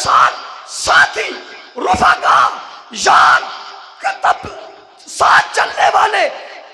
साथ साथी, रुफका, यार, तब साथ चलने वाले,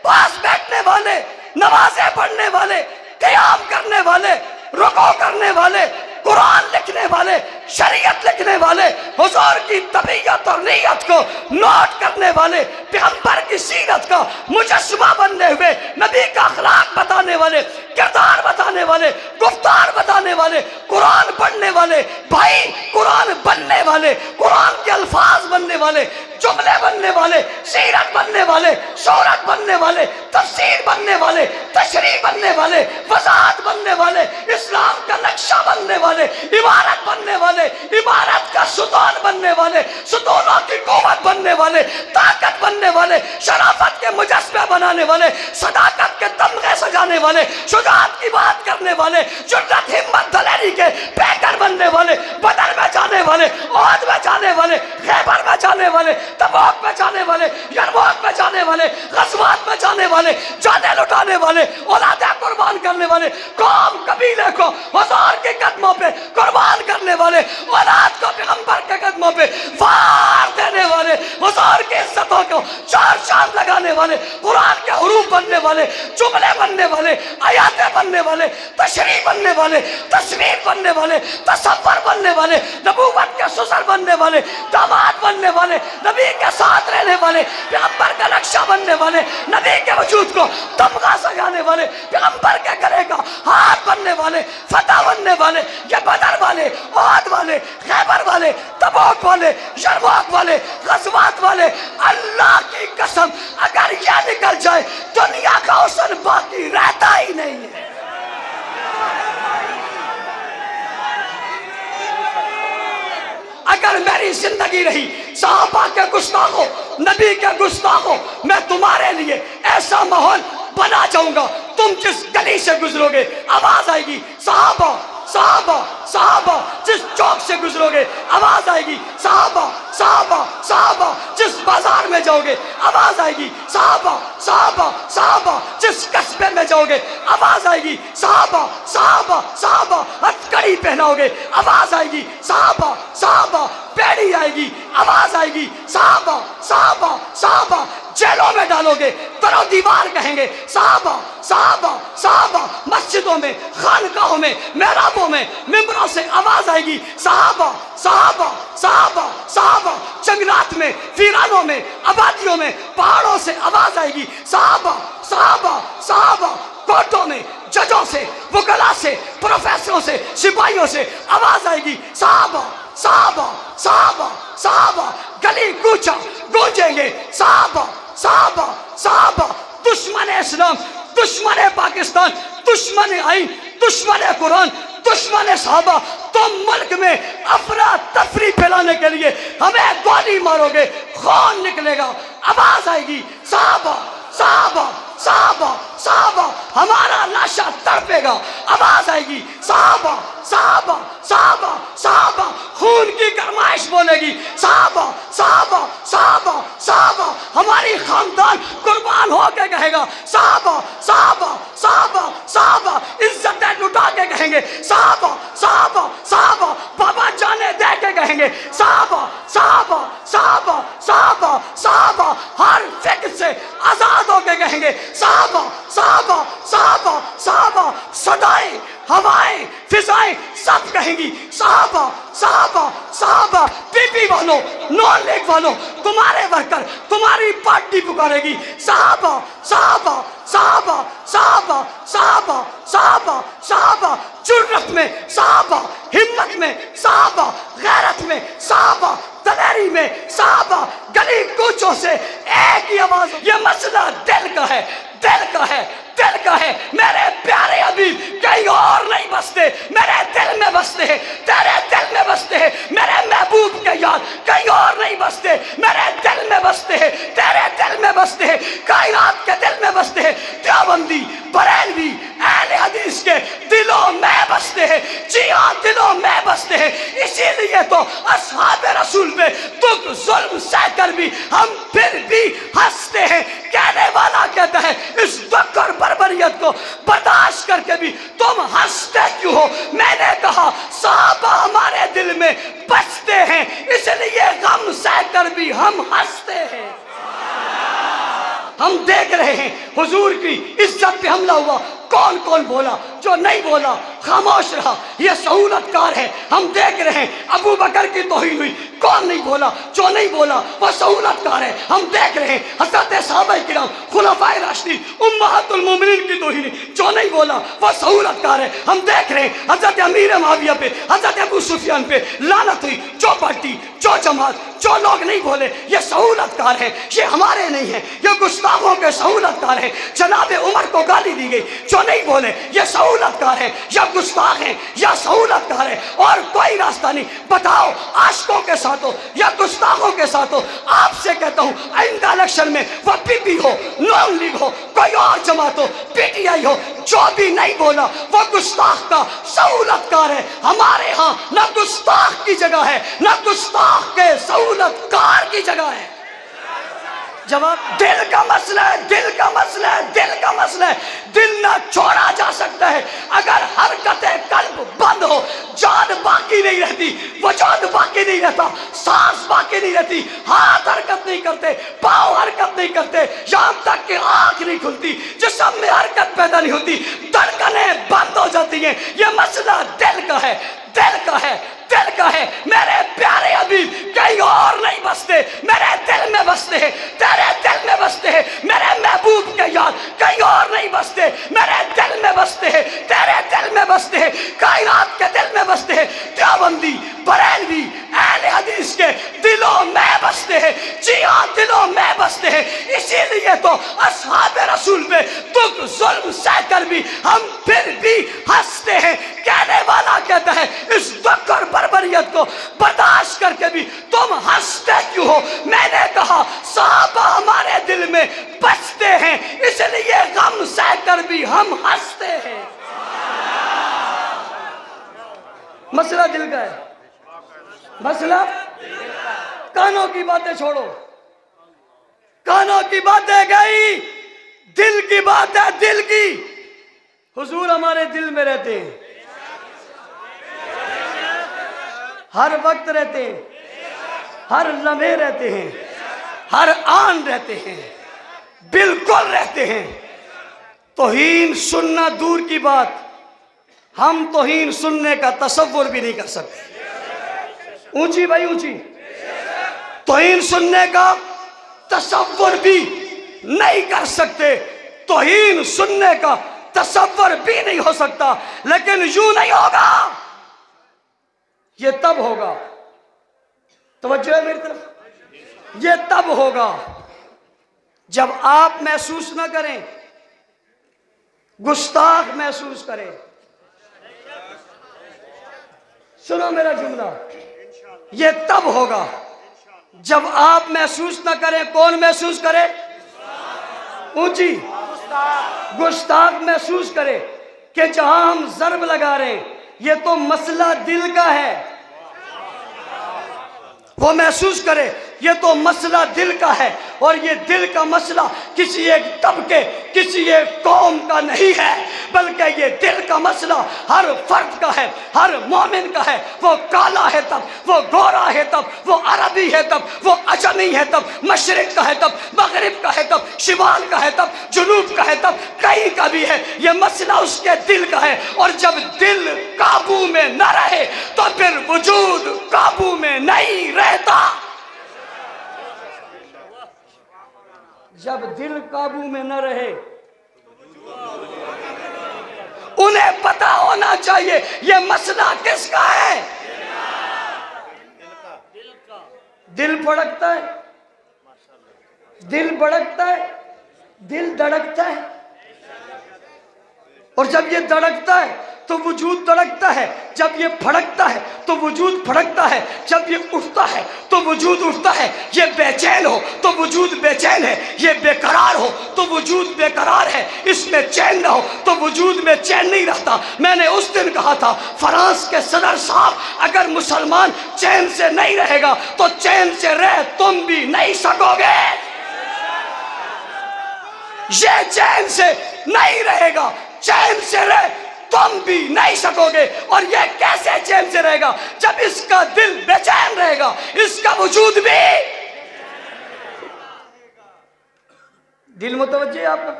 पास बैठने वाले, नमाजें पढ़ने वाले, क़याम करने वाले, रुकू करने वाले, कुरान लिखने वाले, शरीयत लिखने वाले, हुजूर की तबीयत और नीयत को नोट करने वाले, पैगंबर की सीरत का मुजस्समा बनने हुए, नबी का अखलाक बताने वाले, किरदार बताने वाले, गुफ्तार बताने वाले, कुरान पढ़ने वाले, भाई कुरान बनने वाले, कुरान के अल्फाज बनने वाले, जुमले बनने वाले, सीरत बनने वाले, सूरत बनने वाले, तफसीर बनने वाले, तशरीह बनने वाले, वज़ाहत बनने वाले, इस्लाम का नक्शा बनने वाले, इमारत बनने वाले, इमारत का सुतून बनने वाले, सुतूनों की कुव्वत बनने वाले, ताकत बनने वाले, शराफत के मुजस्मे बनाने वाले, सदाकत के तमगे सजाने वाले, शुजाअत की बात करने वाले, जुर्रत हिम्मत दलेरी के पैकर बनने वाले, बदर में जाने वाले, ओहद में जाने वाले, खैबर में जाने वाले, तबूक में जाने वाले, यरमूक में जाने वाले, गज़वात में जाने वाले, जाने लुटाने वाले, औलादे कुर्बान करने वाले, कौम कबीले को हुजूर के कदमों पे कुर्बान करने वाले, औलाद को पैगंबर के कदमों पे वार देने वाले, हुजूर की इज्जतों को चार चांद लगाने वाले, कुरान के हुरूफ बनने वाले, जुमले बनने वाले, आयातें बनने वाले, तशरीह बनने वाले, तस्वीर बनने वाले, तसव्वुर बनने वाले, नबूवत के सुसर बनने वाले, दामाद बनने वाले, नबी के साथ रहने वाले, पैगंबर का नक्शा बनने वाले, नबी के वजूद को तमगा सजाने वाले, पैगंबर के गले का हाथ बनने वाले, फतह बनने वाले, ये बदर वाले, ओहद वाले, खैबर वाले, तबूक वाले, यरमूक वाले, गज़वात वाले, अल्लाह की कसम अगर यह निकल जाए दुनिया का हुस्न बाकी रहता ही नहीं है। अगर मेरी जिंदगी रही सहाबा के गुस्ताखों, नबी के गुस्ताखों, मैं तुम्हारे लिए ऐसा माहौल बना जाऊंगा, तुम जिस गली से गुजरोगे आवाज आएगी सहाबा सहाबा सहाबा, जिस चौक से गुजरोगे आवाज आएगी सहाबा सहाबा सहाबा, जिस बाजार में जाओगे आवाज आएगी सहाबा सहाबा सहाबा, जिस कस्बे में जाओगे आवाज आएगी सहाबा सहाबा सहाबा, हथकड़ी पहनाओगे आवाज आएगी सहाबा सहाबा, बेड़ी आएगी आवाज आएगी सहाबा सहाबा सहाबा, जेलों में डालोगे तरो दीवार कहेंगे सहाबा सहाबा सहाबा, मस्जिदों में, खानकाहों में, मेहराबों में, मिंबरों से आवाज आएगी सहाबा सहाबा सहाबा सहाबा, जंगलात में, वीरानों में, आबादियों में, पहाड़ों से आवाज आएगी सहाबा सहाबा सहाबा, कोर्टों में जजों से, वकला से, प्रोफेसरों से, सिपाहियों से आवाज आएगी सहाबा सहाबा सहाबा सहाबा, गली कूचा गूंजेंगे सहाबा सहाबा सहाबा, दुश्मन इस्लाम, दुश्मन पाकिस्तान, दुश्मन आईन, दुश्मन कुरान, दुश्मन सहाबा, तुम मुल्क में अफरा तफरी फैलाने के लिए हमें गोली मारोगे, खून निकलेगा, आवाज आएगी सहाबा सहाबा सहाबा सहाबा, हमारा लाशा तड़पेगा, आवाज आएगी सहाबा सहाबा सहाबा सहाबा, खून की गरमाइश बोलेगी सहाबा सहाबा सहाबा सहाबा, हमारी खानदान कुर्बान होके कहेगा सहाबा सहाबा सहाबा सहाबा, इज्जतें लुटा के कहेंगे सहाबा सहाबा सहाबा, बाबा जाने दे के कहेंगे सहाबा सहाबा सहाबा सहाबा सहाबा, हर फिक्र से आजाद होके कहेंगे सहाबा सहाबा सहाबा सहाबा, सदाएं हवाएं फिजाएं सब कहेंगी सहाबा सहाबा सहाबा, बीबी वालों, नॉन लीग वालों, तुम्हारे वर्कर, तुम्हारी पार्टी पुकारेगी सहाबा सहाबा सहाबा सहाबा सहाबा सहाबा सहाबा, जुर्रत में सहाबा, हिम्मत में सहाबा, गैरत में सहाबा, दलेरी में सहाबा, गली कूचों से एक ही आवाज, ये मसला दिल का है, दिल का है, दिल का है, मेरे प्यारे हबीब कहीं और नहीं बसते, मेरे दिल में बसते हैं, तेरे दिल में बसते हैं, मेरे महबूब के यार कहीं और नहीं बसते, मेरे दिल में बसते हैं, तेरे दिल में बसते हैं, कायनात के दिल में बसते हैं, देवबंदी बरेलवी अहले हदीस के दिलों में बसते हैं, जी हाँ दिलों में बसते हैं, इसीलिए तो अस्हाबे रसूल पे दुख जुल्म सहकर भी हम फिर भी हंसते हैं। कहने वाला कहता है इस दुख और बर्बरियत को बर्दाश्त करके भी तुम हंसते क्यों हो? मैंने कहा सहाबा हमारे दिल में बसते ہیں اس لیے غم سہ کر بھی ہم ہنستے ہیں۔ ہم دیکھ رہے ہیں حضور کی عزت پہ حملہ ہوا، کون کون بولا؟ جو نہیں بولا خاموش رہا، یہ سہولت کار ہے۔ ہم دیکھ رہے ہیں ابو بکر کی توہین ہوئی، کون نہیں بولا؟ جو نہیں بولا وہ سہولت کار ہے۔ ہم دیکھ رہے ہیں حضرت صحابہ کرام خلفائے راشدین امہات المومنین کی توہین، جو نہیں بولا وہ سہولت کار ہے۔ ہم دیکھ رہے ہیں حضرت امیر معاویہ پہ، حضرت ابو سفیان پہ لعنت ہوئی، جو پارٹی، جو جماعت، جو لوگ نہیں بولے یہ سہولت کار ہے، یہ ہمارے نہیں ہیں، یہ گستاخوں کے سہولت کار ہیں۔ جناب عمر کو گالی دی گئی، جو نہیں بولے یہ سہولت کار ہے، یا گستاخ ہیں یا سہولت کار ہے، اور کوئی راستہ نہیں۔ بتاؤ عاشقوں کے ساتھ ہو یا گستاخوں کے ساتھ ہو؟ آپ سے کہتا ہوں آئندہ الیکشن میں وہ پی پی ہو، نون لیگ ہو، کوئی اور جماعت ہو، پی ٹی آئی ہو، جو بھی نہیں بولا وہ گستاخ کا سہولت کار ہے۔ ہمارے ہاں نہ گستاخ کی جگہ ہے، نہ گستاخ کے سہولت کار کی جگہ ہے۔ جواب دل کا مسئلہ ہے، دل کا مسئلہ ہے، دل کا مسئلہ ہے۔ دل نہ چھوڑا جا سکتا ہے۔ اگر حرکت قلب بند ہو جان باقی نہیں رہتی، وجود باقی نہیں رہتا، سانس باقی نہیں رہتی، ہاتھ حرکت نہیں کرتے، پاؤں حرکت نہیں کرتے، یہاں تک کہ آنکھ نہیں کھلتی، جسم میں حرکت پیدا نہیں ہوتی، دھڑکنیں بند ہو جاتی ہیں۔ یہ مسئلہ دل کا ہے، دل کا ہے، دل کا ہے۔ میرے پیارے حبیب کہیں اور نہیں بستے، میرے دل میں بستے ہیں، تیرے دل میں بستے ہیں۔ میرے محبوب کے یاد کہیں اور نہیں بستے، میرے دل میں بستے ہیں، تیرے دل میں بستے ہیں، کائنات کے دل میں بستے ہیں۔ دیوبندی، بریلوی، اہل حدیث کے دلوں میں بستے ہیں، جی ہاں دلوں میں بستے ہیں۔ اسی لیے تو اصحاب رسول پہ دکھ ظلم سہ کر بھی ہم پھر بھی ہنستے ہیں۔ کہنے والا کہتا ہے اس دکھ اور بربریت کو برداشت کر کے بھی تم ہنستے کیوں ہو؟ میں نے کہا صحابہ ہمارے دل میں بستے ہیں، اس لیے غم سہ کر بھی ہم ہنستے ہیں۔ مسئلہ دل کا ہے، مسئلہ کانوں کی باتیں چھوڑو، کانوں کی باتیں گئی، دل کی بات ہے، دل کی۔ حضور ہمارے دل میں رہتے ہیں، ہر وقت رہتے ہیں، ہر لمحے رہتے ہیں، ہر آن رہتے ہیں، بالکل رہتے ہیں۔ توہین سننا دور کی بات، ہم توہین سننے کا تصور بھی نہیں کر سکتے۔ اونچی بھائی اونچی، توہین سننے کا تصور بھی نہیں کر سکتے، توہین سننے کا تصور بھی نہیں ہو سکتا، لیکن یوں نہیں ہوگا، یہ تب ہوگا، توجہ ہے میری طرف، یہ تب ہوگا جب آپ محسوس نہ کریں، گستاخ محسوس کریں۔ سنو میرا جملہ، یہ تب ہوگا جب آپ محسوس نہ کریں۔ کون محسوس کرے؟ اونچی، گستاخ محسوس کرے کہ جہاں ہم ضرب لگا رہے ہیں یہ تو مسئلہ دل کا ہے، وہ محسوس کرے یہ تو مسئلہ دل کا ہے، اور یہ دل کا مسئلہ کسی ایک طبقے، کسی ایک قوم کا نہیں ہے، بلکہ یہ دل کا مسئلہ ہر فرد کا ہے، ہر مومن کا ہے۔ وہ کالا ہے تب، وہ گورا ہے تب، وہ عربی ہے تب، وہ عجمی ہے تب، مشرق کا ہے تب، مغرب کا ہے تب، شمال کا ہے تب، جنوب کا ہے تب، کہیں کا بھی ہے، یہ مسئلہ اس کے دل کا ہے۔ اور جب دل قابو میں نہ رہے تو پھر وجود قابو میں نہیں رہتا۔ جب دل قابو میں نہ رہے، انہیں پتا ہونا چاہیے یہ مسئلہ کس کا ہے۔ دل پھڑکتا ہے، دل بھڑکتا ہے، دل دھڑکتا ہے، اور جب یہ دھڑکتا ہے تو وجود دھڑکتا ہے، جب یہ پھڑکتا ہے تو وجود پھڑکتا ہے، جب یہ اٹھتا ہے تو وجود اٹھتا ہے۔ یہ بے چین ہو تو وجود بے چین ہے، یہ بے قرار ہو تو وجود بے قرار ہے، اس میں چین نہ ہو تو وجود میں چین نہیں رہتا۔ میں نے اس دن کہا تھا فرانس کے صدر صاحب اگر مسلمان چین سے نہیں رہے گا تو چین سے رہ تم بھی نہیں سکو گے۔ یہ چین سے نہیں رہے گا، چین سے رہ تم بھی نہیں سکوگے. اور یہ کیسے چین سے رہے گا جب اس کا دل بے چین رہے گا, اس کا وجود بھی. دل متوجہ ہے آپ کا؟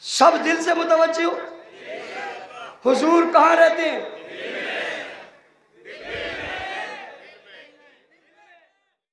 سب دل سے متوجہ ہو. حضور کہاں رہتے ہیں؟